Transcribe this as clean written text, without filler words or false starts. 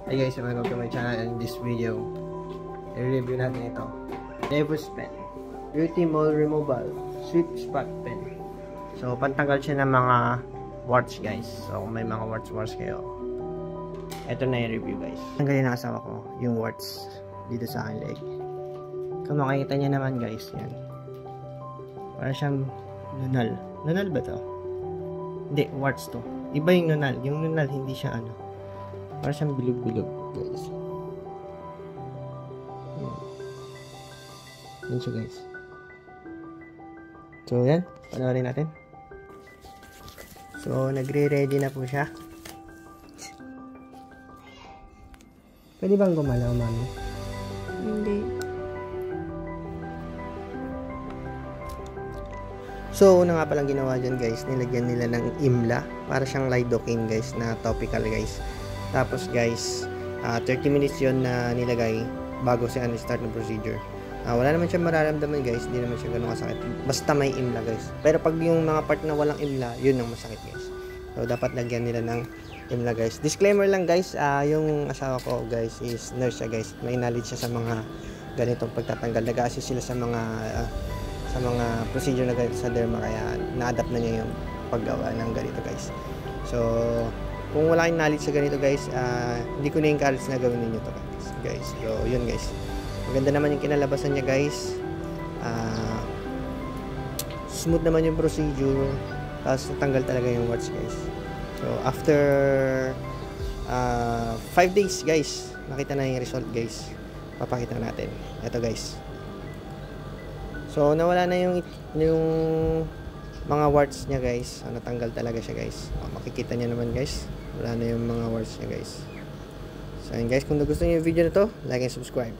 Hey guys, welcome to my channel. In this video, i-review natin ito. Levus pen. Beauty Mall Removal Sweet Spot Pen. So, pantanggal siya ng mga warts guys. So, kung may mga warts kayo, ito na yung review guys. Tanggalin na kasama ko yung warts dito sa aking leg. Kung makikita niya naman guys, yan. Para siyang nunal. Nunal ba to? Hindi, warts to. Iba yung nunal. Yung nunal, hindi siya ano. Para siyang bilog-bilog guys. Yan siya guys. So yan, panoorin natin. So nagre-ready na po siya. Pwede bang gumalaw, mami? Hindi. So una nga palang ginawa dyan guys, nilagyan nila ng imla. Para siyang lidocaine guys, na topical guys. Tapos guys, 30 minutes yon na nilagay bago siya start ng procedure. Wala naman siya mararamdaman guys, hindi naman siya ganun kasakit. Basta may imla guys. Pero pag yung mga part na walang imla, yun ang masakit guys. So dapat lagyan nila ng imla guys. Disclaimer lang guys, yung asawa ko guys is nurse siya guys. May knowledge siya sa mga ganitong pagtatanggal. Nag-assist sila sa mga procedure na ganito sa derma, kaya na-adapt na niya yung paggawa ng ganito guys. So kung wala kayong knowledge sa ganito guys, hindi ko na-encourage na gawin ninyo to guys. So yun guys, maganda naman yung kinalabasan niya guys. Smooth naman yung procedure, tapos natanggal talaga yung warts guys. So after 5 days guys, nakita na yung result guys. Papakita natin ito guys. So nawala na yung mga warts niya guys. Natanggal talaga siya guys. Makikita niya naman guys, wala na yung mga warts niya guys. So yun guys, kung nagustuhan niyo yung video na to, like and subscribe.